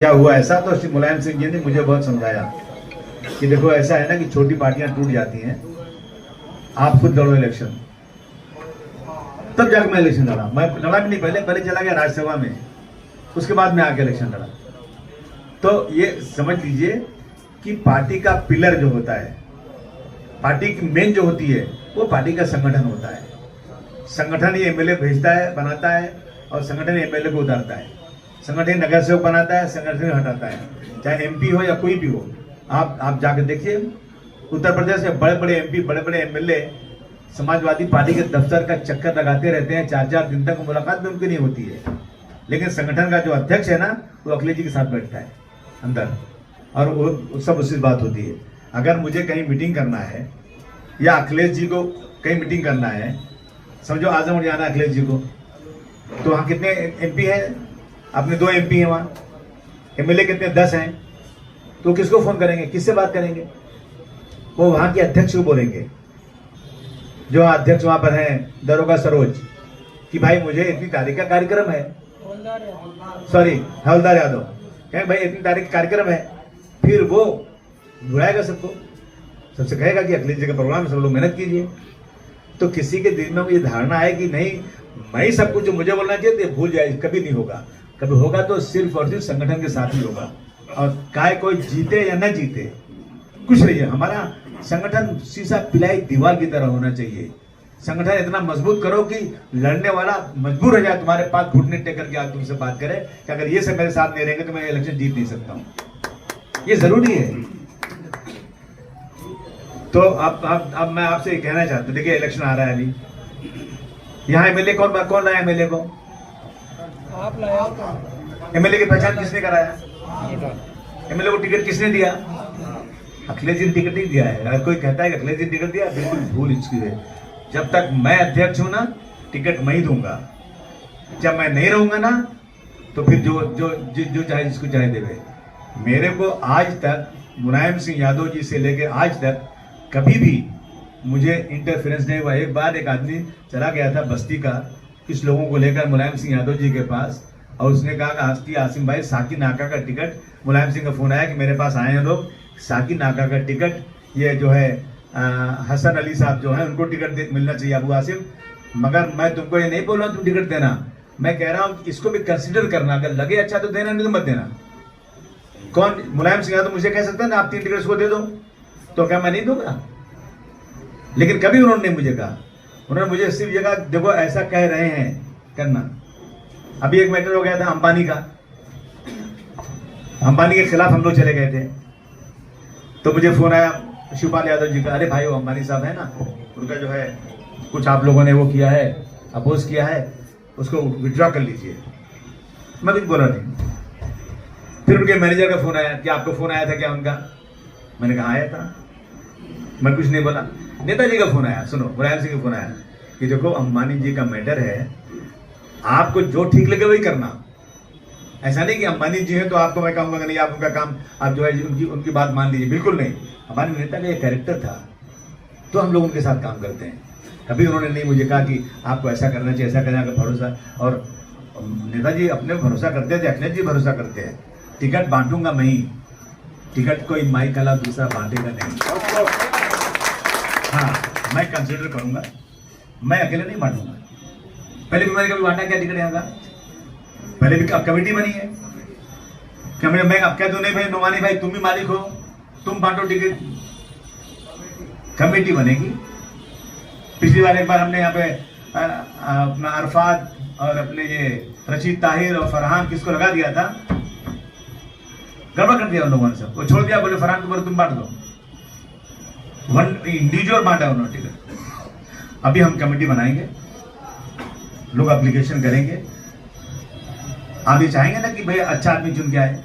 क्या हुआ ऐसा, तो श्री मुलायम सिंह जी ने मुझे बहुत समझाया कि देखो ऐसा है ना कि छोटी पार्टियां टूट जाती हैं, आप खुद लड़ो इलेक्शन। तब जाकर मैं इलेक्शन लड़ा। मैं लड़ा भी नहीं, पहले चला गया राज्यसभा में, उसके बाद में आके इलेक्शन लड़ा। तो ये समझ लीजिए कि पार्टी का पिलर जो होता है, पार्टी की मेन जो होती है, वो पार्टी का संगठन होता है। संगठन ये एमएलए भेजता है, बनाता है, और संगठन एमएलए को उतारता है। संगठन नगर सेवक बनाता है, संगठन हटाता है, चाहे एमपी हो या कोई भी हो। आप जाकर देखिए, उत्तर प्रदेश में बड़े बड़े एमपी, बड़े बड़े एमएलए समाजवादी पार्टी के दफ्तर का चक्कर लगाते रहते हैं, 4-4 दिन तक मुलाकात भी उनकी नहीं होती है। लेकिन संगठन का जो अध्यक्ष है ना, वो अखिलेश जी के साथ बैठता है अंदर, और वो सब उससे बात होती है। अगर मुझे कहीं मीटिंग करना है या अखिलेश जी को कहीं मीटिंग करना है, समझो आजमगढ़ जाना है अखिलेश जी को, तो वहाँ कितने एमपी हैं? अपने 2 एमपी हैं वहाँ। एमएलए कितने? 10 हैं। तो किसको फोन करेंगे, किससे बात करेंगे? वो वहाँ के अध्यक्ष को बोलेंगे, जो अध्यक्ष वहाँ पर हैं, दरोगा सरोज, कि भाई मुझे इतनी तारीख का कार्यक्रम है, सॉरी हवलदार यादव, कहें भाई इतनी तारीख का कार्यक्रम है। फिर वो बुलाएगा सबको, सबसे कहेगा कि अखिलेश जी का प्रोग्राम है, सब लोग मेहनत कीजिए। तो किसी के दिल में ये धारणा है कि नहीं, मैं ही सब कुछ जो मुझे बोलना चाहिए तो भूल जाए, कभी नहीं होगा। कभी होगा तो सिर्फ और सिर्फ संगठन के साथ ही होगा। और काहे कोई जीते या न जीते, कुछ नहीं है। हमारा संगठन शीशा पिलाई दीवार की तरह होना चाहिए। संगठन इतना मजबूत करो कि लड़ने वाला मजबूर हो जाए तुम्हारे पास घुटने टेक करके आज तुमसे बात करे कि अगर ये सब मेरे साथ नहीं रहेंगे तो मैं इलेक्शन जीत नहीं सकता हूं। ये जरूरी है। तो अब मैं आपसे कहना चाहता हूं, देखिए इलेक्शन आ रहा है अभी, यहाँ एमएलए कौन लाया? एमएलए को आप लाया। एमएलए की पहचान किसने कराया? एमएलए को टिकट किसने दिया? अखिलेश जी ने टिकट नहीं दिया है। अगर कोई कहता है कि अखिलेश जी ने टिकट दिया, बिल्कुल भूल इसकी है। जब तक मैं अध्यक्ष हूं ना, टिकट मैं ही दूंगा। जब मैं नहीं रहूंगा ना, तो फिर जो चाहे जिसको चाहे देवे। मेरे को आज तक मुलायम सिंह यादव जी से लेकर आज तक कभी भी मुझे इंटरफेरेंस नहीं हुआ। एक बार एक आदमी चला गया था बस्ती का, कुछ लोगों को लेकर मुलायम सिंह यादव जी के पास, और उसने कहा कि आसिम भाई साकी नाका का टिकट, मुलायम सिंह का फोन आया कि मेरे पास आए हैं लोग, साकी नाका का टिकट, ये जो है हसन अली साहब जो है उनको टिकट मिलना चाहिए अबू आसिम, मगर मैं तुमको ये नहीं बोल रहा हूँ तुम टिकट देना, मैं कह रहा हूँ इसको भी कंसिडर करना, अगर लगे अच्छा तो देना, नहीं तो मत देना। कौन? मुलायम सिंह यादव मुझे कह सकते हैं ना आप 3 टिकट उसको दे दो, तो क्या मैं नहीं दूंगा? लेकिन कभी उन्होंने मुझे कहा, उन्होंने मुझे सिर्फ जगह देखो ऐसा कह रहे हैं करना। अभी एक मैटर हो गया था अंबानी का, अंबानी के खिलाफ हम लोग चले गए थे, तो मुझे फोन आया शिवपाल यादव जी का, अरे भाई वो अंबानी साहब है ना, उनका जो है कुछ आप लोगों ने वो किया है, अपोज किया है, उसको विड्रॉ कर लीजिए। मैं कुछ बोला नहीं। फिर उनके मैनेजर का फोन आया कि आपको फोन आया था क्या उनका? मैंने कहा आया था, मैं कुछ नहीं बोला। नेताजी का फोन आया, सुनो, मुलायम सिंह का फोन आया कि देखो अंबानी जी का मैटर है, आपको जो ठीक लगे वही करना। ऐसा नहीं कि अंबानी जी हैं तो आपको मैं कहूंगा नहीं आप उनका काम, आप जो है उनकी बात मान लीजिए, बिल्कुल नहीं। हमारे नेता का एक कैरेक्टर था, तो हम लोग उनके साथ काम करते हैं। कभी उन्होंने नहीं मुझे कहा कि आपको ऐसा करना चाहिए, ऐसा करना, का भरोसा। और नेताजी अपने भरोसा करते थे, अखिलेश जी भरोसा करते हैं। टिकट बांटूंगा मैं ही, टिकट कोई माई कला दूसरा बांटेगा नहीं। हाँ, मैं कंसिडर करूंगा, मैं अकेले नहीं बांटूंगा। पहले भी मैंने कभी बांटा क्या टिकट यहाँ का? पहले भी कमेटी बनी है, मैं अब कह दूं नहीं भाई नोमानी भाई तुम भी मालिक हो, तुम बांटो टिकट, कमेटी बनेगी। पिछली बार एक बार हमने यहाँ पे अपना अरफात और अपने ये रशीद ताहिर और फरहान किसको लगा दिया था, गड़बड़ कर दिया उन लोगों ने, सब वो छोड़ दिया, बोले फरहान को बोले तुम बांट दो, वन इंडिविजुअल बांटा उन्होंने टिकट। अभी हम कमेटी बनाएंगे, लोग एप्लीकेशन करेंगे। आप ये चाहेंगे ना कि भाई अच्छा आदमी चुन के आए।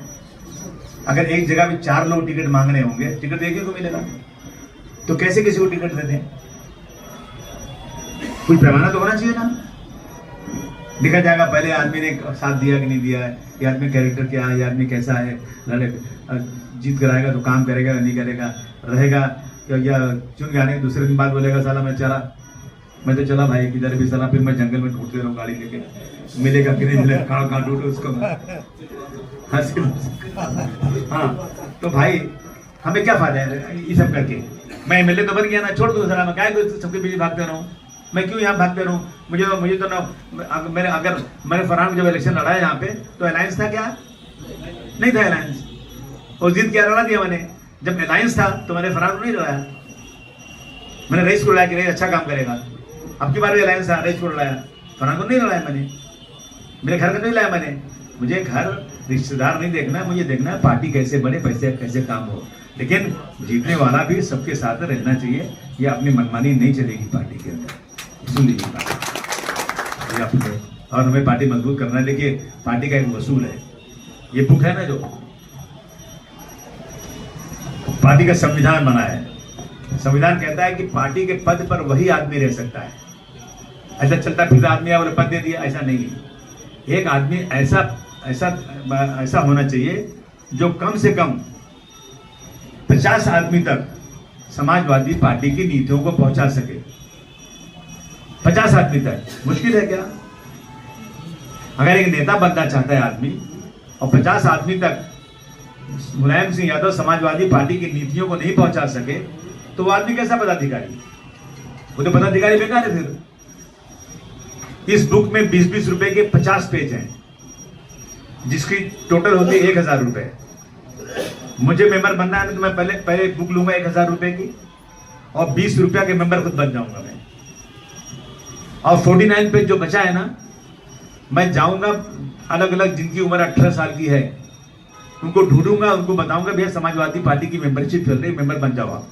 अगर एक जगह में 4 लोग टिकट मांग रहे होंगे, टिकट एक ही को मिलेगा, तो कैसे किसी को टिकट देते हैं? कुछ पैमाना तो होना चाहिए ना। देखा जाएगा पहले आदमी ने साथ दिया कि नहीं दिया है, ये आदमी कैरेक्टर क्या है, ये आदमी कैसा है, लड़े जीत कर आएगा तो काम करेगा नहीं करेगा, रहेगा या चुन के आने के दूसरे दिन बाद बोलेगा साला मैं तो चला भाई किधर भी साला, फिर मैं जंगल में ढूंढते रहूँ गाड़ी लेके, मिलेगा कि नहीं मिलेगा, कहाँ ढूंढूं उसको। हाँ हाँ, तो भाई हमें क्या फायदा है ये सब करके? मैं एमएलए तो बन गया ना, छोड़ दो जरा, मैं क्या सबके पीछे भागते रहूं? मैं क्यों यहाँ भागते रहूं? मुझे तो ना, अगर मैंने फरहान जब इलेक्शन लड़ा यहाँ पे तो अलायंस था क्या? नहीं था अलायंस। और जीत क्या लड़ा दिया मैंने। जब अलायंस था तो मैंने फरहान को नहीं लड़ाया, मैंने रईस को लड़ाया कि रईस अच्छा काम करेगा। अब की बार भी अलायंस था, रईस को लड़ाया, फरहान को नहीं लड़ाया मैंने। मेरे घर का नहीं लाया मैंने। मुझे घर रिश्तेदार नहीं देखना, मुझे देखना है पार्टी कैसे बने, पैसे कैसे काम हो। लेकिन जीतने वाला भी सबके साथ रहना चाहिए। ये अपनी मनमानी नहीं चलेगी पार्टी के अंदर, सुन लीजिए बात ये आपको। और हमें पार्टी मजबूत करना है। देखिए पार्टी का एक वसूल है, ये बुक है ना जो पार्टी का संविधान बना है। संविधान कहता है कि पार्टी के पद पर वही आदमी रह सकता है। ऐसा चलता फिरता आदमी और पद दे दिया, ऐसा नहीं है। एक आदमी ऐसा होना चाहिए जो कम से कम 50 आदमी तक समाजवादी पार्टी की नीतियों को पहुंचा सके। 50 आदमी तक मुश्किल है क्या? अगर एक नेता बनना चाहता है आदमी और 50 आदमी तक मुलायम सिंह यादव समाजवादी पार्टी की नीतियों को नहीं पहुंचा सके तो वो आदमी कैसा पदाधिकारी? वो तो पदाधिकारी बेकार है फिर। इस बुक में 20-20 रुपए के 50 पेज हैं, जिसकी टोटल होती है 1000 रुपए। मुझे मेंबर बनना है तो मैं पहले बुक लूंगा 1000 रुपए की और 20 रुपया के मेंबर खुद बन जाऊंगा मैं। और 49 पेज जो बचा है ना, मैं जाऊंगा अलग अलग जिनकी उम्र 18 साल की है उनको ढूंढूंगा, उनको बताऊंगा भैया समाजवादी पार्टी की मेंबरशिप चल रही, मेंबर बन जाओ आप।